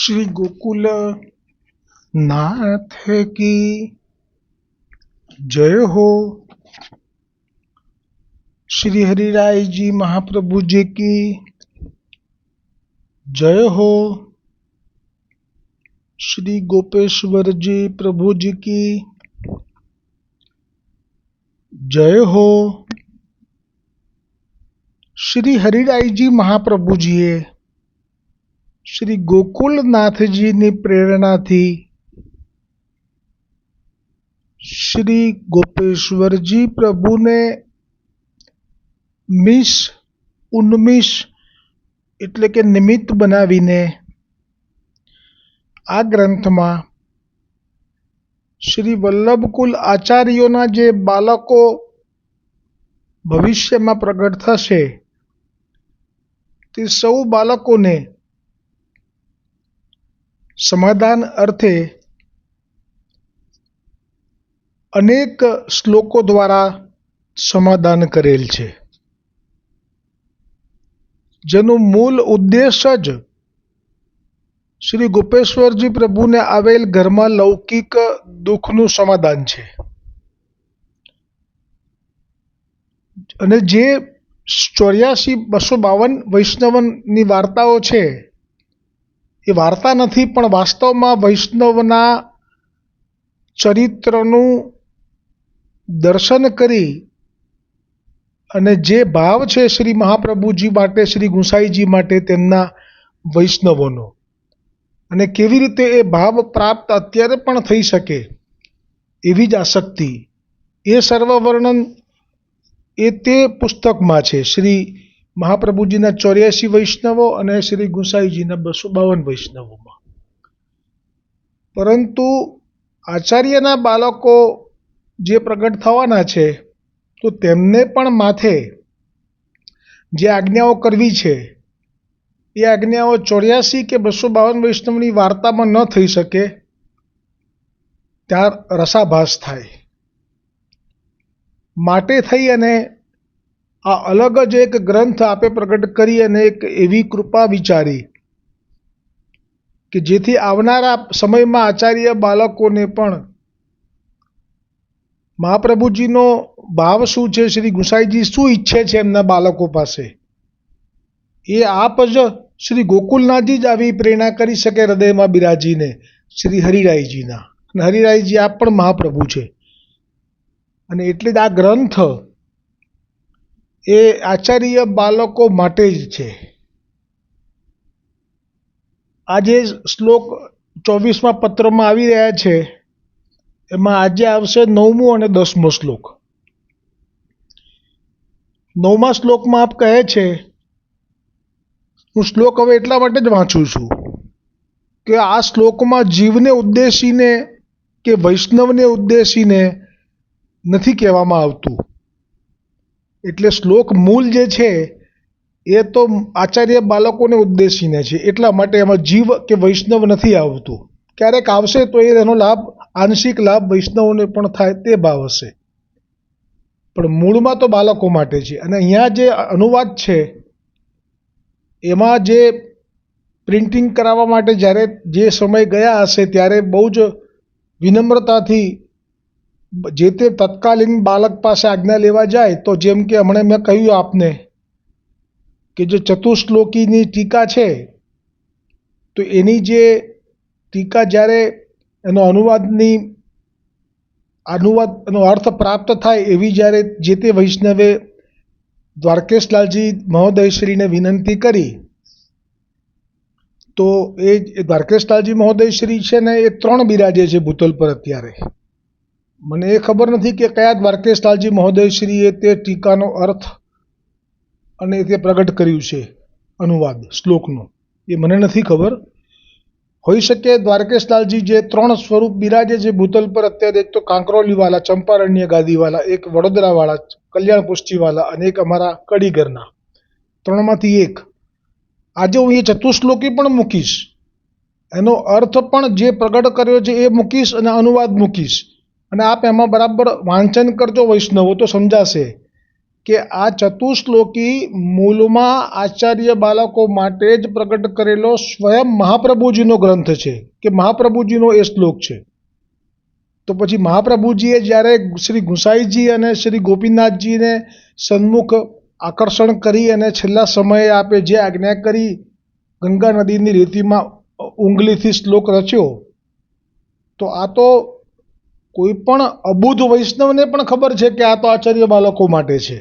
श्री गोकुल नाथ की जय हो। श्री हरिराय जी महाप्रभु जी की जय हो। श्री गोपेश्वर जी प्रभु जी की जय हो। श्री हरिराय जी महाप्रभु जीए श्री गोकुलनाथजीની પ્રેરણાથી શ્રી ગોપેશ્વરજી પ્રભુને ઉન્મિષ એટલે કે નિમિત્ત બનાવીને આ ગ્રંથમાં શ્રી વલ્લભકુલ આચાર્યોના જે બાળકો ભવિષ્યમાં પ્રગટ થશે તે સૌ બાળકોને સમાધાન અર્થે અનેક શ્લોકો દ્વારા સમાધાન કરેલ છે, જેનું મૂળ ઉદ્દેશ જ શ્રી ગોપેશ્વરજી પ્રભુને આવેલ ઘરમાં લૌકિક દુઃખનું સમાધાન છે. અને જે 84-252 વૈષ્ણવની વાર્તાઓ છે એ વાર્તા નથી, પણ વાસ્તવમાં વૈષ્ણવના ચરિત્રનું દર્શન કરી અને જે ભાવ છે શ્રી મહાપ્રભુજી માટે, શ્રી ગુસાઈજી માટે તેમના વૈષ્ણવોનો, અને કેવી રીતે એ ભાવ પ્રાપ્ત અત્યારે પણ થઈ શકે એવી જ આસક્તિ, એ સર્વ વર્ણન એ તે પુસ્તકમાં છે. શ્રી મહાપ્રભુજીના 84 વૈષ્ણવો અને શ્રી ગુસાઈજીના 252 વૈષ્ણવોમાં. પરંતુ આચાર્યના બાળકો જે પ્રગટ થવાના છે તો તેમને પણ માથે જે આજ્ઞાઓ કરવી છે એ આજ્ઞાઓ 84 કે 252 વૈષ્ણવની વાર્તામાં ન થઈ શકે ત્યાં રસાભાસ થાય. માટે થઈ અને આ અલગ જ એક ગ્રંથ આપે પ્રગટ કરી અને એક એવી કૃપા વિચારી કે જેથી આવનારા સમયમાં આચાર્ય બાળકોને પણ મહાપ્રભુજીનો ભાવ શું છે, શ્રી ગુસાઈજી શું ઈચ્છે છે એમના બાળકો પાસે, એ આપ જ શ્રી ગોકુલનાથજી જ આવી પ્રેરણા કરી શકે હૃદયમાં બિરાજીને શ્રી હરિરાયજીના. અને હરિરાયજી આપ પણ મહાપ્રભુ છે. અને એટલે જ આ ગ્રંથ એ આચાર્ય બાળકો માટે જ છે. આ જે શ્લોક 24મા પત્રમાં આવી રહ્યા છે એમાં આજે આવશે 9મો અને 10મો શ્લોક. 9મા શ્લોકમાં આપ કહે છે, હું શ્લોક હવે એટલા માટે જ વાંચું છું કે આ શ્લોકમાં જીવને ઉદ્દેશીને કે વૈષ્ણવને ઉદ્દેશીને નથી કહેવામાં આવતું. એટલે શ્લોક મૂળ જે છે એ તો આચાર્ય બાળકોને ઉદ્દેશીને છે, એટલા માટે એમાં જીવ કે વૈષ્ણવ નથી આવતું. ક્યારેક આવશે તો એનો લાભ, આંશિક લાભ વૈષ્ણવોને પણ થાય તે ભાવ હશે, પણ મૂળમાં તો બાળકો માટે છે. અને અહીંયા જે અનુવાદ છે એમાં જે પ્રિન્ટિંગ કરાવવા માટે જ્યારે જે સમય ગયા હશે ત્યારે બહુ જ વિનમ્રતાથી જે તે તત્કાલીન બાળક પાસે આજ્ઞા લેવા જાય તો જેમ કે હમણાં મેં કહ્યું આપને કે જે ચતુશ્લોકીની ટીકા છે તો એની જે ટીકા જ્યારે એનો એનો અર્થ પ્રાપ્ત થાય એવી જ્યારે જે તે વૈષ્ણવે દ્વારકેશલાલજી મહોદયશ્રીને વિનંતી કરી તો એ દ્વારકેશલાલજી મહોદયશ્રી છે ને એ 3 બિરાજે છે ભૂતલ પર અત્યારે. મને એ ખબર નથી કે કયા દ્વારકેશલાલજી મહોદયશ્રીએ તે ટીકાનો અર્થ અને તે પ્રગટ કર્યું છે અનુવાદ શ્લોકનો, એ મને નથી ખબર. હોઈ શકે દ્વારકેશલાલજી જે 3 સ્વરૂપ બિરાજે છે ભૂતલ પર અત્યારે, એક તો કાંકરોલીવાલા, ચંપારણ્ય ગાદીવાલા, એક વડોદરાવાળા કલ્યાણ પુષ્ટિવાલા અને એક અમારા કડીગરના, 3માંથી એક. આજે હું એ ચતુશ્લોકી પણ મૂકીશ, એનો અર્થ પણ જે પ્રગટ કર્યો છે એ મૂકીશ અને અનુવાદ મૂકીશ. અને આપ એમાં બરાબર વાંચન કરજો વૈષ્ણવો તો સમજાશે કે આ ચતુશ્લોકી મૂળમાં આચાર્ય બાળકો માટે જ પ્રગટ કરેલો સ્વયં મહાપ્રભુજીનો ગ્રંથ છે, કે મહાપ્રભુજીનો એ શ્લોક છે. તો પછી મહાપ્રભુજીએ જ્યારે શ્રી ગુસાઈજી અને શ્રી ગોપીનાથજીને સન્મુખ આકર્ષણ કરી અને છેલ્લા સમયે આપે જે આજ્ઞા કરી, ગંગા નદીની રેતીમાં ઉંગલીથી શ્લોક રચ્યો, તો આ તો કોઈ પણ અબુધ વૈષ્ણવને પણ ખબર છે કે આ તો આચાર્ય બાળકો માટે છે,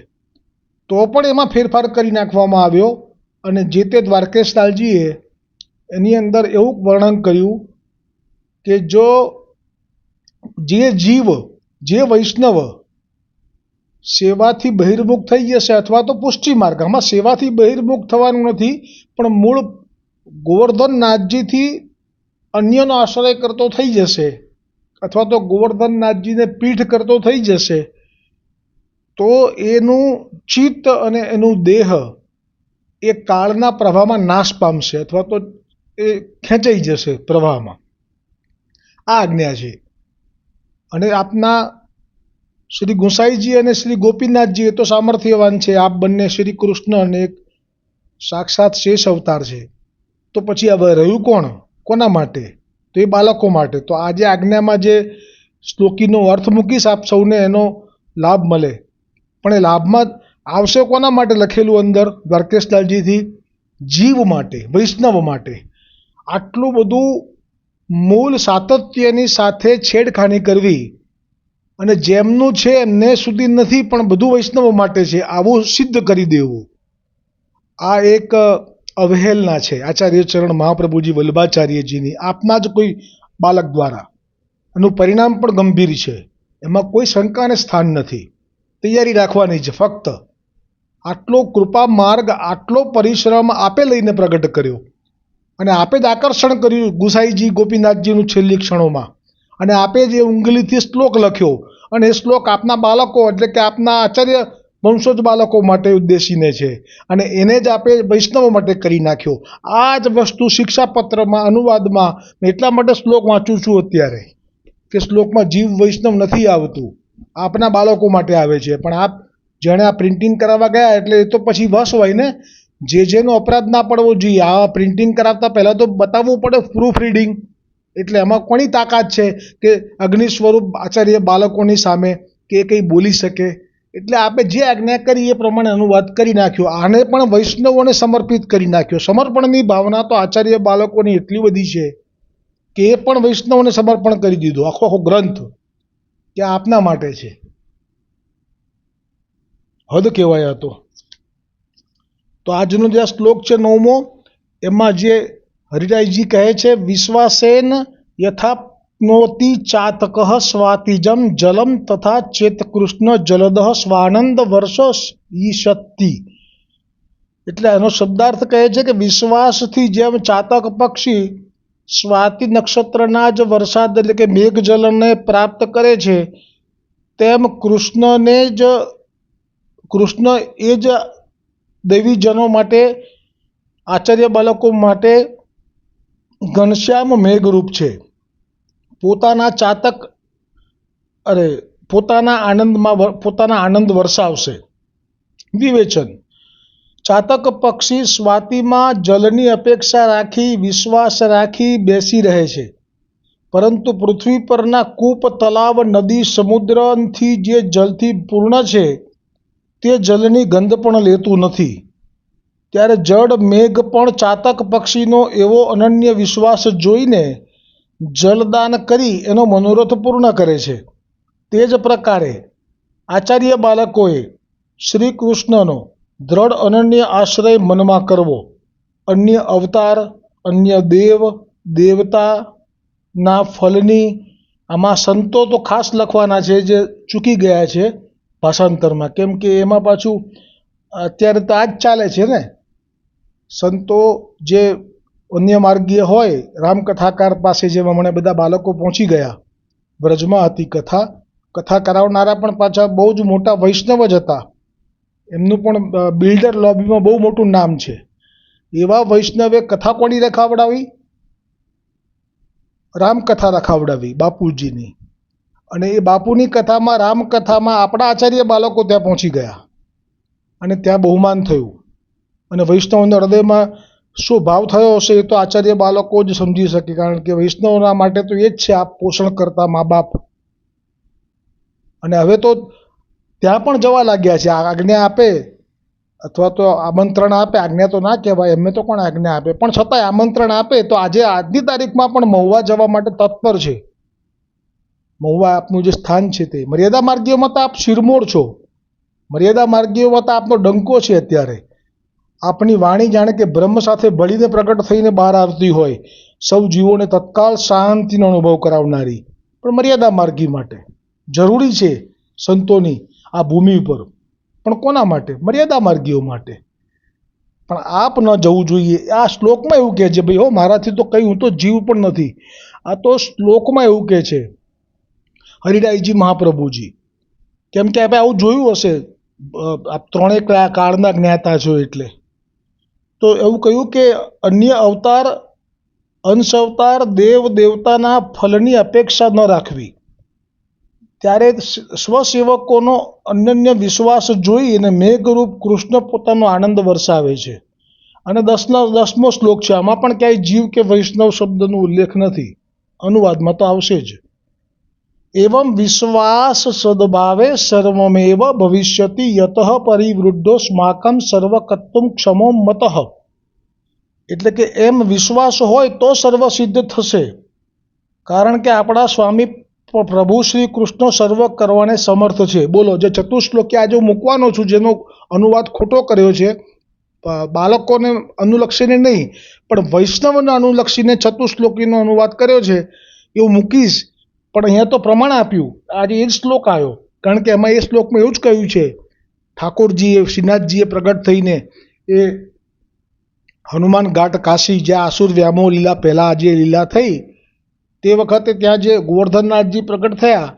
તો પણ એમાં ફેરફાર કરી નાખવામાં આવ્યો. અને જે તે દ્વારકેશલાલજીએ એની અંદર એવું વર્ણન કર્યું કે જો જે જીવ, જે વૈષ્ણવ સેવાથી બહિર્મુખ થઈ જશે અથવા તો પુષ્ટિ માર્ગ, આમાં સેવાથી બહિર્મુખ થવાનું નથી, પણ મૂળ ગોવર્ધનનાથજીથી અન્યનો આશ્રય કરતો થઈ જશે અથવા તો ગોવર્ધનનાથજીને પીઠ કરતો થઈ જશે, તો એનું ચિત્ત અને એનું દેહ એ કાળના પ્રવાહમાં નાશ પામશે અથવા તો એ ખેંચાઈ જશે પ્રવાહમાં. આ આજ્ઞા છે. અને આપના શ્રી ગુસાઈજી અને શ્રી ગોપીનાથજી એ તો સામર્થ્યવાન છે, આપ બંને શ્રી કૃષ્ણ અને એક સાક્ષાત શેષ અવતાર છે. તો પછી હવે રહ્યું કોણ, કોના માટે? તો એ બાળકો માટે. તો આજે આજ્ઞામાં જે શ્લોકીનો અર્થ મૂકીશ, આપ સૌને એનો લાભ મળે. પણ એ લાભમાં આવશે કોના માટે લખેલું અંદર દ્વારકેશલાલજીથી? જીવ માટે, વૈષ્ણવ માટે. આટલું બધું મૂળ સાતત્યની સાથે છેડખાની કરવી અને જેમનું છે એમને સુધી નથી પણ બધું વૈષ્ણવ માટે છે, આવું સિદ્ધ કરી દેવું, આ એક અવહેલના છે આચાર્ય ચરણ મહાપ્રભુજી વલ્લભાચાર્યજીની આપના જ કોઈ બાળક દ્વારા. એનું પરિણામ પણ ગંભીર છે, એમાં કોઈ શંકાને સ્થાન નથી. તૈયારી રાખવાની છે ફક્ત. આટલો કૃપા માર્ગ, આટલો પરિશ્રમ આપે લઈને પ્રગટ કર્યો અને આપે જ આકર્ષણ કર્યું ગુસાઈજી ગોપીનાથજીનું છેલ્લી ક્ષણોમાં. અને આપે જે ઉંગલીથી શ્લોક લખ્યો અને એ શ્લોક આપના બાળકો એટલે કે આપના આચાર્ય વંશોજ બાળકો માટે ઉદ્દેશીને છે અને એને જ આપે વૈષ્ણવ માટે કરી નાખ્યો. આ જ વસ્તુ શિક્ષાપત્રમાં અનુવાદમાં એટલા માટે શ્લોક વાંચું છું અત્યારે કે શ્લોકમાં જીવ વૈષ્ણવ નથી આવતું, આપના બાળકો માટે આવે છે. પણ આપ જેણે આ પ્રિન્ટિંગ કરાવવા ગયા એટલે એ તો પછી વશ હોય ને, જેનો અપરાધ ના પડવો જોઈએ. આ પ્રિન્ટિંગ કરાવતા પહેલાં તો બતાવવું પડે પ્રૂફ રીડિંગ. એટલે એમાં કોની તાકાત છે કે અગ્નિ સ્વરૂપ આચાર્ય બાળકોની સામે કે એ કંઈ બોલી શકે? એટલે આપણે જે આજ્ઞા કરી એ પ્રમાણે અનુવાદ કરી નાખ્યો. આને પણ વૈષ્ણવોને સમર્પિત કરી નાખ્યો. સમર્પણની ભાવના તો આચાર્ય બાળકોની એટલી બધી છે કે એ પણ વૈષ્ણવોને સમર્પણ કરી દીધો. આખો આખો ગ્રંથ કે આપના માટે છે. હદ કહેવાય હતો. તો આજનો જે શ્લોક છે 9મો, એમાં જે હરિરાયજી કહે છે, વિશ્વાસેન યથાપ્નોતિ ચાતક સ્વાતિજમ જલમ તથા ચેતકૃષ્ણ જલદ સ્વાનંદ વર્ષ ઈશતિ. એટલે એનો શબ્દાર્થ કહે છે કે વિશ્વાસથી જેમ ચાતક પક્ષી સ્વાતિ નક્ષત્રના જ વરસાદ એટલે કે મેઘજલને પ્રાપ્ત કરે છે, તેમ કૃષ્ણ એ જ દૈવીજનો માટે, આચાર્ય બાળકો માટે ઘનશ્યામ મેઘરૂપ છે. પોતાના આનંદ વરસાવશે. વિવેચન: ચાતક પક્ષી સ્વાતિમાં જલની અપેક્ષા રાખી, વિશ્વાસ રાખી બેસી રહે છે, પરંતુ પૃથ્વી પરના કૂપ, તલાવ, નદી, સમુદ્રથી જે જલથી પૂર્ણ છે તે જલની ગંધ પણ લેતું નથી. ત્યારે જળ મેઘ પણ ચાતક પક્ષીનો એવો અનન્ય વિશ્વાસ જોઈને જલદાન કરી એનો મનોરથ પૂર્ણ કરે છે. તે જ પ્રકારે આચાર્ય બાળકોએ શ્રી કૃષ્ણનો દ્રઢ અનન્ય આશ્રય મનમાં કરવો. અન્ય અવતાર, અન્ય દેવ દેવતાના ફલની આમાં સંતો તો ખાસ લખવાના છે જે ચૂકી ગયા છે ભાષાંતરમાં, કેમ કે એમાં પાછું અત્યારે તો આ જ ચાલે છે ને. સંતો જે અન્ય માર્ગીય હોય, રામકથાકાર પાસે જેમાં મને બધા બાળકો પહોંચી ગયા, વ્રજમાં હતી કથા કરાવનારા પણ પાછા બહુ જ મોટા વૈષ્ણવ જ હતા. એમનું પણ બિલ્ડર લોબીમાં બહુ મોટું નામ છે. એવા વૈષ્ણવે કથા કોની રખાવડાવી? રામકથા રખાવડાવી બાપુજીની. અને એ બાપુની કથામાં, રામકથામાં આપણા આચાર્ય બાળકો ત્યાં પહોંચી ગયા. અને ત્યાં બહુમાન થયું અને વૈષ્ણવના હૃદયમાં શું ભાવ થયો હશે એ તો આચાર્ય બાળકો જ સમજી શકે, કારણ કે વૈષ્ણવના માટે તો એ જ છે આપ પોષણ કરતા મા બાપ. અને હવે તો ત્યાં પણ જવા લાગ્યા છે. આજ્ઞા આપે અથવા તો આમંત્રણ આપે, આજ્ઞા તો ના કહેવાય, એમને તો કોણ આજ્ઞા આપે, પણ છતાંય આમંત્રણ આપે તો આજની તારીખમાં પણ મહુવા જવા માટે તત્પર છે. મહુવા આપનું જે સ્થાન છે તે મર્યાદા માર્ગીઓમાં તો આપ શિરમોર છો. મર્યાદા માર્ગીઓમાં તો આપનો ડંકો છે. અત્યારે આપની વાણી જાણે કે બ્રહ્મ સાથે ભળીને પ્રગટ થઈને બહાર આવતી હોય, સૌ જીવોને તત્કાળ શાંતિનો અનુભવ કરાવનારી. પણ મર્યાદા માર્ગી માટે જરૂરી છે સંતોની આ ભૂમિ પર, પણ કોના માટે? મર્યાદા માર્ગીઓ માટે. પણ આપ ન જવું જોઈએ. આ શ્લોકમાં એવું કહે છે ભાઈ, હો મારાથી તો કંઈ, હું તો જીવ પણ નથી. આ તો શ્લોકમાં એવું કહે છે હરિરાયજી મહાપ્રભુજી. કેમ કે આપણે આવું જોયું હશે, આપ ત્રણેય કાળના જ્ઞાતા છો એટલે. તો એવું કહ્યું કે અન્ય અવતાર, અંશ અવતાર, દેવ દેવતાના ફલની અપેક્ષા ન રાખવી. ત્યારે સ્વસેવકોનો અનન્ય વિશ્વાસ જોઈ અને મેઘરૂપ કૃષ્ણ પોતાનો આનંદ વરસાવે છે. અને 10મો શ્લોક છે, આમાં પણ ક્યાંય જીવ કે વૈષ્ણવ શબ્દનો ઉલ્લેખ નથી. અનુવાદમાં તો આવશે જ. એવં વિશ્વાસ સદભાવે સર્વમેવ ભવિષ્યતિ યતઃ પરિવૃદ્ધો સ્માકમ સર્વકર્તું ક્ષમો મતઃ. એટલે કે એમ વિશ્વાસ હોય તો સર્વ સિદ્ધ થશે, કારણ કે આપણા સ્વામી પ્રભુ શ્રી કૃષ્ણ સર્વ કરવાને સમર્થ છે. બોલો, જે ચતુશ્લોકી આજે મૂકવાનો છું, જેનો અનુવાદ ખોટો કર્યો છે, બાળકોને અનુલક્ષીને નહીં પણ વૈષ્ણવને અનુલક્ષીને ચતુશ્લોકીનો અનુવાદ કર્યો છે, એવું મૂકીશ. પણ અહીંયા તો પ્રમાણ આપ્યું, આજે એ જ શ્લોક આવ્યો, કારણ કે એમાં એ શ્લોકમાં એવું જ કહ્યું છે, ઠાકોરજીએ શ્રીનાથજીએ પ્રગટ થઈને એ હનુમાન ઘાટ કાશી, જ્યાં આસુર વ્યામોહ લીલા પહેલાં જે લીલા થઈ તે વખતે ત્યાં જે ગોવર્ધનનાથજી પ્રગટ થયા,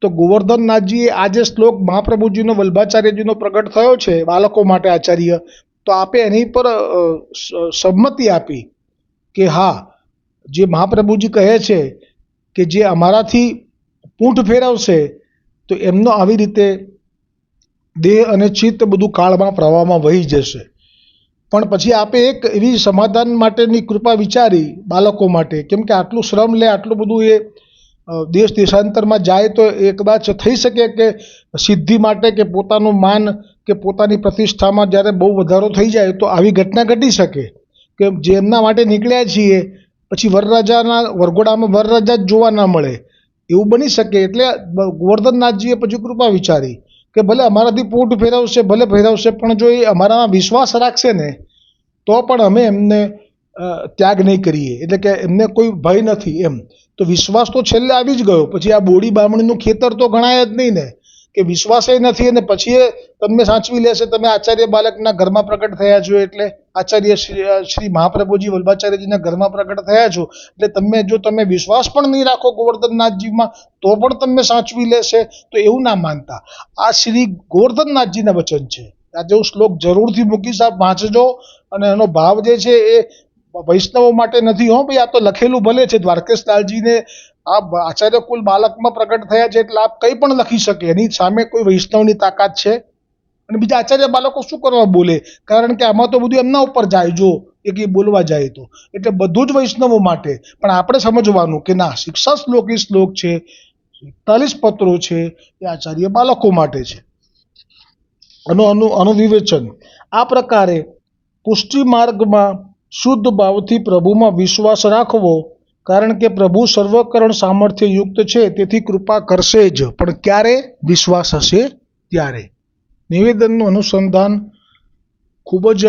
તો ગોવર્ધનનાથજીએ આ જે શ્લોક મહાપ્રભુજીનો વલ્ભાચાર્યજીનો પ્રગટ થયો છે બાળકો માટે આચાર્ય, તો આપે એની પર સંમતિ આપી કે હા, જે મહાપ્રભુજી કહે છે કે જે અમારાથી પૂંઠ ફેરવશે તો એમનો આવી રીતે દેહ અને ચિત્ત બધું કાળમાં પ્રવાહમાં વહી જશે. પણ પછી આપે એક એવી સમાધાન માટેની કૃપા વિચારી બાળકો માટે, કેમ કે આટલું શ્રમ લે, આટલું બધું એ દેશ દેશાંતરમાં જાય તો એ કદાચ થઈ શકે કે સિદ્ધિ માટે કે પોતાનું માન કે પોતાની પ્રતિષ્ઠામાં જ્યારે બહુ વધારો થઈ જાય તો આવી ઘટના ઘટી શકે કે જેમના માટે નીકળ્યા છીએ પછી વરરાજાના વરઘોડામાં વરરાજા જ જોવા ના મળે, એવું બની શકે. એટલે ગોવર્ધનનાથજીએ પછી કૃપા વિચારી કે ભલે અમારાથી પૂંઠ ફેરવશે, ભલે ફેરવશે, પણ જો એ અમારામાં વિશ્વાસ રાખશે ને તો પણ અમે એમને ત્યાગ નહીં કરીએ. એટલે કે એમને કોઈ ભય નથી એમ. તો વિશ્વાસ તો છેલ્લે આવી જ ગયો. પછી આ બોડી બામણીનું ખેતર તો ગણાય જ નહીં ને, કે વિશ્વાસ નથી અને પછી એ તમને સાચવી લેશે. તમે આચાર્ય બાલકના ઘરમાં પ્રગટ થયા છો, એટલે આચાર્ય શ્રી મહાપ્રભુજી વલ્ભાચાર્યજીના ઘરમાં પ્રગટ થયા છો, એટલે તમે વિશ્વાસ પણ નહીં રાખો ગોવર્ધનનાથજીમાં તો પણ તમને સાચવી લેશે, તો એવું ના માનતા. આ શ્રી ગોવર્ધનનાથજીના વચન છે. આ જેવું શ્લોક જરૂરથી મૂકીશ, આપ વાંચજો. અને એનો ભાવ જે છે એ વૈષ્ણવો માટે નથી હો ભાઈ, આ તો લખેલું ભલે છે દ્વારકેશલાલજીને, આ આચાર્ય કુલ બાલકમાં પ્રગટ થયા છે એટલે આપ કંઈ પણ લખી શકે, એની સામે કોઈ વૈષ્ણવની તાકાત છે? અને બીજા આચાર્ય બાલકો શું કરવા બોલે, કારણ કે આમાં તો બધું એમના ઉપર જાય જો એ કંઈ બોલવા જાય તો. એટલે બધું જ વૈષ્ણવો માટે. પણ આપણે સમજવાનું કે ના, શિક્ષા શ્લોક એ શ્લોક છે, 41 પત્રો છે, એ આચાર્ય બાલકો માટે છે. અનુવિવેચન આ પ્રકારે પુષ્ટિ માર્ગમાં શુદ્ધ ભાવથી પ્રભુમાં વિશ્વાસ રાખવો, કારણ કે પ્રભુ સર્વકરણ સામર્થ્ય યુક્ત છે, તેથી કૃપા કરશે જ. પણ ક્યારે? વિશ્વાસ હશે ત્યારે. નિવેદનનું અનુસંધાન ખૂબ જ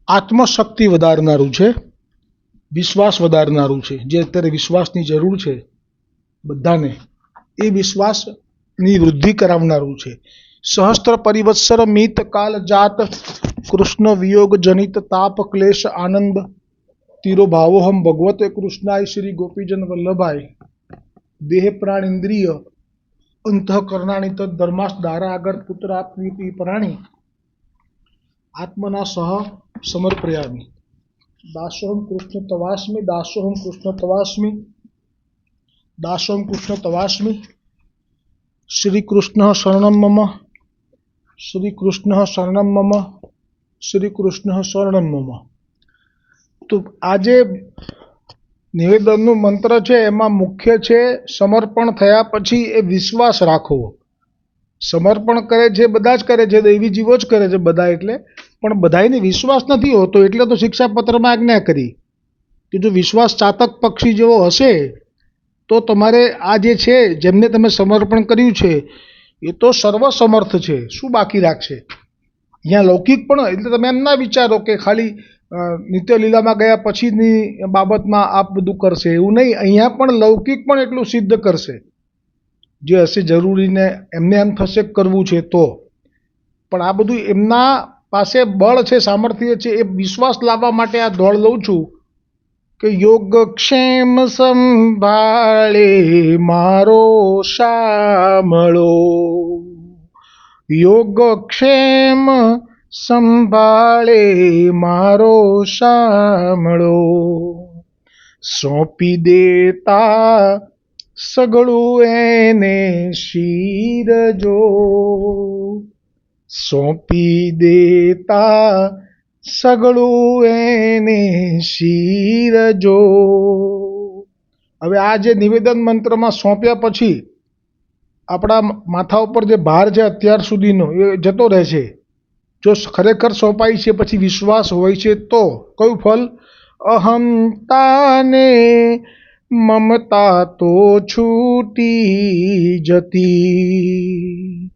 આત્મશક્તિ વધારનારું છે, વિશ્વાસ વધારનારું છે. જે અત્યારે વિશ્વાસની જરૂર છે બધાને, એ વિશ્વાસની વૃદ્ધિ કરાવનારું છે. સહસ્ત્ર પરિવત્સર મિત કાલ જાત કૃષ્ણ વિયોગ જનિત તાપ ક્લેશ આનંદ તીરો ભાવોહમ ભગવતે કૃષ્ણાય શ્રી ગોપીજન વલ્લભાય દેહ પ્રાણ ઇન્દ્રિય અંતઃકરણાની તદ ધર્માસ દારા આગર પુત્ર આત્મીતિ પ્રાણી આત્મના સહ સમર્પયામી. દાસોહમ કૃષ્ણ તવાસ્મી, દાસોહમ કૃષ્ણ તવાસ્મી, દાસોહમ કૃષ્ણ તવાસ્મી. શ્રી કૃષ્ણ શરણમ મમ, શ્રી કૃષ્ણ શરણમ મમ, શ્રી કૃષ્ણ શરણમ મમ. તો આ જે નિવેદનનું મંત્ર છે એમાં મુખ્ય છે સમર્પણ થયા પછી એ વિશ્વાસ રાખવો. સમર્પણ કરે છે બધા જ કરે છે, દૈવી જીવો જ કરે છે બધા, એટલે પણ બધાને વિશ્વાસ નથી હોતો. એટલે તો શિક્ષાપત્રમાં આજ્ઞા કરી કે જો વિશ્વાસ ચાતક પક્ષી જેવો હશે તો તમારે આ જે છે જેમને તમે સમર્પણ કર્યું છે એ તો સર્વસમર્થ છે, શું બાકી રાખશે. અહીંયા લૌકિક પણ, એટલે તમે એમ ના વિચારો કે ખાલી નિત્ય લીલામાં ગયા પછીની બાબતમાં આપ બધું કરશે, એવું નહીં. અહીંયા પણ લૌકિક પણ એટલું સિદ્ધ કરશે જે હશે જરૂરીને. એમને એમ થશે કરવું છે તો, પણ આ બધું એમના પાસે બળ છે, સામર્થ્ય છે, એ વિશ્વાસ લાવવા માટે આ દોડ લઉં છું કે યોગક્ષેમ સંભાળે મારો શામળો, યોગક્ષેમ સંભાળે મારો શામળો, સોંપી દેતા સગળું એને શીરજો, સોંપી દેતા સગળું એને શીરજો. હવે આ જે નિવેદન મંત્રમાં સોંપ્યા પછી આપણા માથા ઉપર જે ભાર છે અત્યાર સુધીનો એ જતો રહે છે. જો ખરેખર સોંપાય છે પછી વિશ્વાસ હોય છે તો કયું ફળ? અહંતાને મમતા તો છૂટી જતી,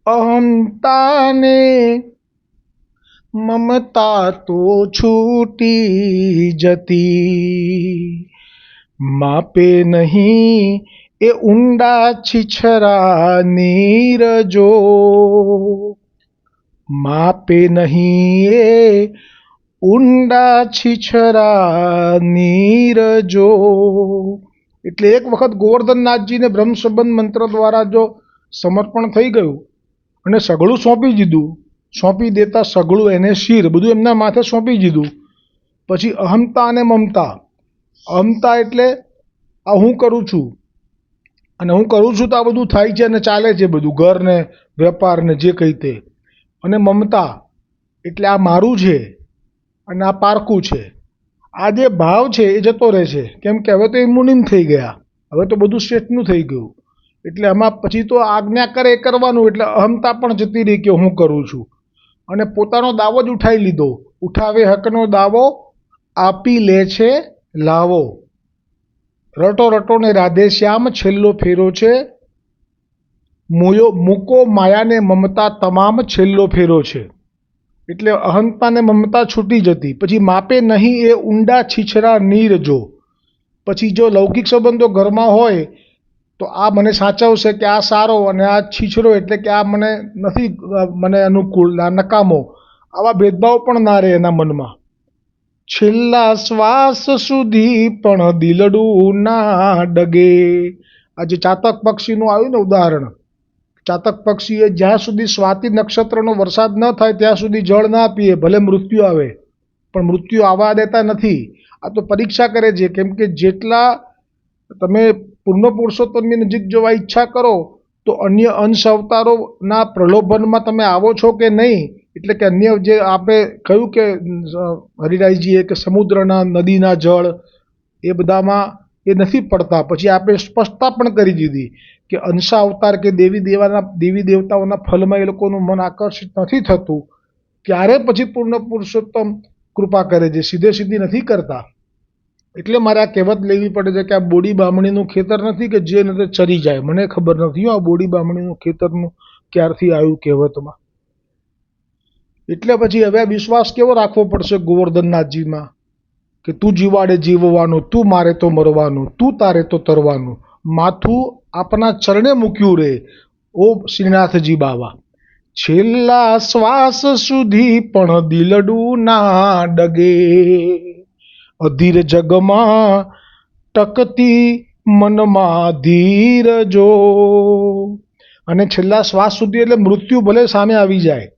અહંતાને મમતા તો છૂટી જતી, માપે નહીં એ ઊંડા છીછરા નીરજો, માપે નહીં એ ઊંડા છીછરા નીરજો. એટલે એક વખત ગોવર્ધનનાથજીને બ્રહ્મ સંબંધ મંત્ર દ્વારા જો સમર્પણ થઈ ગયું અને સગળું સોંપી દીધું, સોંપી દેતા સગળું એને શીર, બધું એમના માથે સોંપી દીધું. પછી અહમતા અને મમતા. અહમતા એટલે આ હું કરું છું અને હું કરું છું તો આ બધું થાય છે અને ચાલે છે બધું, ઘર ને વેપાર ને જે કંઈ તે. અને મમતા એટલે આ મારું છે અને આ પારકું છે. આ જે ભાવ છે એ જતો રહે છે, કેમ કે હવે તો એ મુનિમ થઈ ગયા, હવે તો બધું શ્રેષ્ઠનું થઈ ગયું. એટલે આમાં પછી તો આજ્ઞા કરે એ કરવાનું, એટલે અહમતા પણ જતી રહી કે હું કરું છું. અને પોતાનો દાવો જ ઉઠાવી લીધો. ઉઠાવે હકનો દાવો આપી લે છે લાવો, રટો રટો ને રાધે શ્યામ છેલ્લો ફેરો છે, મૂકો માયાને મમતા તમામ છેલ્લો ફેરો છે. એટલે અહંતા ને મમતા છૂટી જતી. પછી માપે નહીં એ ઊંડા છીછરા નીર જો. પછી જો લૌકિક સંબંધો ઘરમાં હોય તો આ મને સાચવશે કે આ સારો, અને આ છીછરો એટલે કે આ મને નથી, મને અનુકૂળ, આ નકામો, આવા ભેદભાવ પણ ના રહે એના મનમાં. છેલ્લા શ્વાસ સુધી પણ દિલડું ના ડગે. આ જે ચાતક પક્ષીનું આવ્યું ને ઉદાહરણ, ચાતક પક્ષીએ જ્યાં સુધી સ્વાતિ નક્ષત્રનો વરસાદ ન થાય ત્યાં સુધી જળ ના પીએ, ભલે મૃત્યુ આવે, પણ મૃત્યુ આવવા દેતા નથી. આ તો પરીક્ષા કરે છે, કેમ કે જેટલા તમે પૂર્ણ પુરુષોત્તમની નજીક જવા ઈચ્છા કરો તો અન્ય અંશ અવતારોના પ્રલોભનમાં તમે આવો છો કે નહીં. એટલે કે અન્ય જે આપણે કહ્યું કે હરિરાયજીએ કે સમુદ્રના નદીના જળ એ બધામાં એ નથી પડતા. પછી આપણે સ્પષ્ટતા પણ કરી દીધી કે અંશા અવતાર કે દેવી દેવતાઓના ફલમાં એ લોકોનું મન આકર્ષિત નથી થતું. ત્યારે પછી પૂર્ણ પુરુષોત્તમ કૃપા કરે છે, સીધે સીધી નથી કરતા. એટલે મારે આ કહેવત લેવી પડે છે કે આ બોડી બામણીનું ખેતર નથી કે જે નથી ચરી જાય. મને ખબર નથી આ બોડી બામણીનું ખેતરનું ક્યારથી આવ્યું કહેવતમાં. એટલે પછી હવે વિશ્વાસ કેવો રાખવો પડશે ગોવર્ધનનાથજીમાં કે તું જીવાડે જીવવાનું, તું મારે તો મરવાનું, તું તારે તો તરવાનું, માથું આપના ચરણે મૂક્યું રે ઓ શ્રીનાથજી બાવા. છેલ્લા શ્વાસ સુધી પણ દિલડું ના ડગે, અધીર જગમાં ટકતી મનમાં ધીર જો. અને છેલ્લા શ્વાસ સુધી એટલે મૃત્યુ ભલે સામે આવી જાય,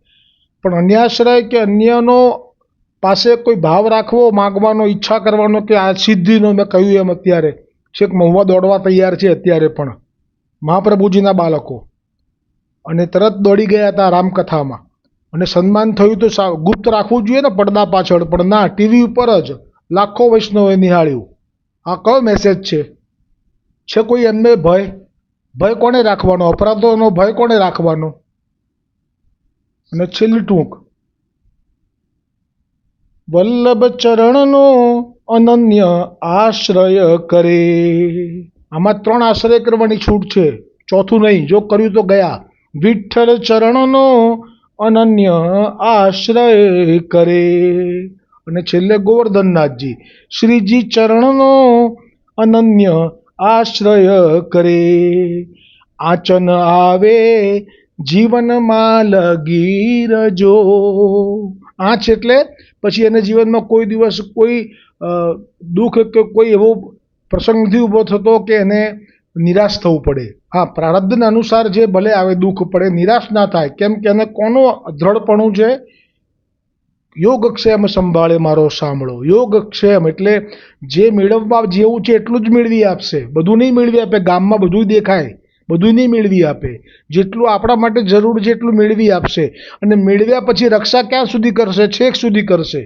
પણ અન્યાશ્રય કે અન્યનો પાસે કોઈ ભાવ રાખવો, માગવાનો, ઈચ્છા કરવાનો કે આ સિદ્ધિનો, મેં કહ્યું એમ અત્યારે છેક મહુવા દોડવા તૈયાર છે અત્યારે પણ મહાપ્રભુજીના બાળકો. અને તરત દોડી ગયા હતા રામકથામાં, અને સન્માન થયું તો ગુપ્ત રાખવું જોઈએ ને પડદા પાછળ, પણ ના, ટીવી ઉપર જ લાખો વૈષ્ણવે નિહાળ્યું. આ કયો મેસેજ છે કોઈ એમને ભય કોને રાખવાનો? અપરાધોનો ભય કોને રાખવાનો? અને છેલ્લી ટૂંક, વલ્લભ ચરણનો અનન્ય આશ્રય કરે. આમાં 3 આશ્રય કરવાની છૂટ છે, ચોથું નહીં. જો કર્યું તો ગયા. વિઠ્ઠલ ચરણનો અનન્ય આશ્રય કરે. અને છેલ્લે ગોવર્ધનનાથજી, શ્રીજી ચરણનો અનન્ય આશ્રય કરે. આચન આવે જીવનમાં લગી રજો. આંચ એટલે પછી એને જીવનમાં કોઈ દિવસ કોઈ દુઃખ કે કોઈ એવો પ્રસંગ નથી ઊભો થતો કે એને નિરાશ થવું પડે. હા, પ્રારબ્ધના અનુસાર જે ભલે આવે દુઃખ પડે, નિરાશ ના થાય. કેમ કે એને કોનું દ્રઢપણું છે? યોગક્ષેમ સંભાળે મારો સાંભળો. યોગક્ષેમ એટલે જે મેળવવા જેવું છે એટલું જ મેળવી આપશે, બધું નહીં મેળવી આપે. ગામમાં બધું દેખાય, બધું નહીં મેળવી આપે. જેટલું આપણા માટે જરૂર છે એટલું મેળવી આપશે. અને મેળવ્યા પછી રક્ષા ક્યાં સુધી કરશે? છેક સુધી કરશે.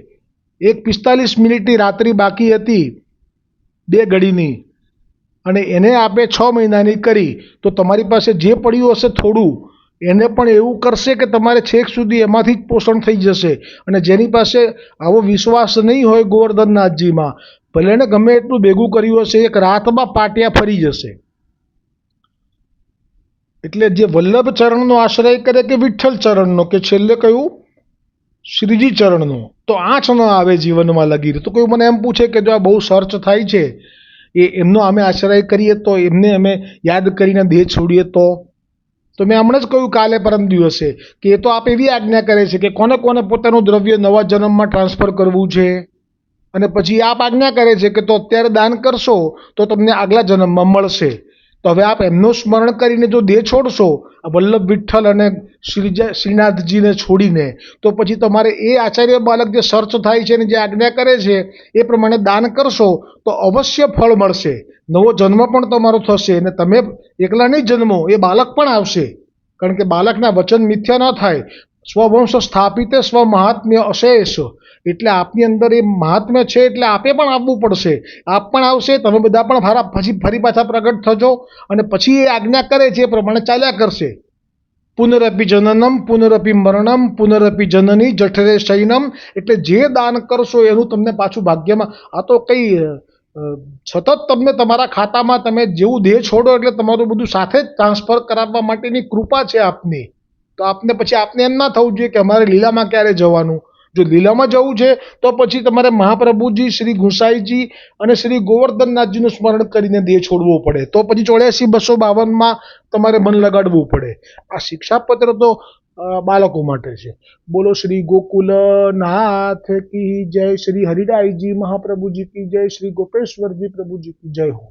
1:45 મિનિટની રાત્રિ બાકી હતી 2 ઘડીની, અને એને આપે 6 મહિનાની કરી, તો તમારી પાસે જે પડ્યું હશે થોડું, એને પણ એવું કરશે કે તમારે છેક સુધી એમાંથી જ પોષણ થઈ જશે. અને જેની પાસે આવો વિશ્વાસ નહીં હોય ગોવર્ધનનાથજીમાં, ભલે એને ગમે એટલું ભેગું કર્યું હશે, એક રાતમાં પાટિયા ફરી જશે. એટલે જે વલ્લભ ચરણનો આશ્રય કરે કે વિઠ્ઠલ ચરણનો, કે છેલ્લે કયું શ્રીજી ચરણનો, તો આંચ ન આવે જીવનમાં લગી. તો કોઈ મને એમ પૂછે કે જો આ બહુ સર્ચ થાય છે, એમનો અમે આશ્રય કરીએ તો, એમને અમે યાદ કરીને દેહ છોડીએ તો મેં હમણાં જ કહ્યું કાલે પરમ દિવસે કે એ તો આપ એવી આજ્ઞા કરે છે કે કોને કોને પોતાનું દ્રવ્ય નવા જન્મમાં ટ્રાન્સફર કરવું છે, અને પછી આપ આજ્ઞા કરે છે કે તો અત્યારે દાન કરશો તો તમને આગલા જન્મમાં મળશે. તો હવે આપ એમનું સ્મરણ કરીને જો દેહ છોડશો, વલ્લભ વિઠ્ઠલ અને શ્રીનાથજીને છોડીને, તો પછી તમારે એ આચાર્ય બાલક જે સર્ચ થાય છે ને જે આજ્ઞા કરે છે એ પ્રમાણે દાન કરશો તો અવશ્ય ફળ મળશે. નવો જન્મ પણ તમારો થશે, અને તમે એકલા નહીં જન્મો, એ બાલક પણ આવશે. કારણ કે બાલકના વચન મિથ્યા ન થાય. સ્વવંશ સ્થાપિતે સ્વ મહાત્મ્ય અશેષ. એટલે આપની અંદર એ મહાત્મ્ય છે, એટલે આપે પણ આવવું પડશે. આપ પણ આવશે, તમે બધા પણ પછી ફરી પાછા પ્રગટ થજો, અને પછી એ આજ્ઞા કરે છે એ પ્રમાણે ચાલ્યા કરશે. પુનરપી જનનમ પુનરપી મરણમ પુનરપી જનની જઠરે શયનમ. એટલે જે દાન કરશો એનું તમને પાછું ભાગ્યમાં, આ તો કંઈ સતત તમને તમારા ખાતામાં, તમે જેવું દેહ છોડો એટલે તમારું બધું સાથે જ ટ્રાન્સફર કરાવવા માટેની કૃપા છે આપની. તો આપને પછી આપને એમ ના થવું જોઈએ કે અમારે લીલામાં ક્યારે જવાનું. જો લીલામાં જવું છે તો પછી તમારે મહાપ્રભુજી, શ્રી ગુસાઈજી અને શ્રી ગોવર્ધનનાથજીનું સ્મરણ કરીને દેહ છોડવો પડે. તો પછી 84-252 તમારે મન લગાડવું પડે. આ શિક્ષાપત્ર તો બાળકો માટે છે. બોલો શ્રી ગોકુલનાથ કી જય, શ્રી હરિરાયજી મહાપ્રભુજી કી જય, શ્રી ગોપેશ્વરજી પ્રભુજી કી જય હો.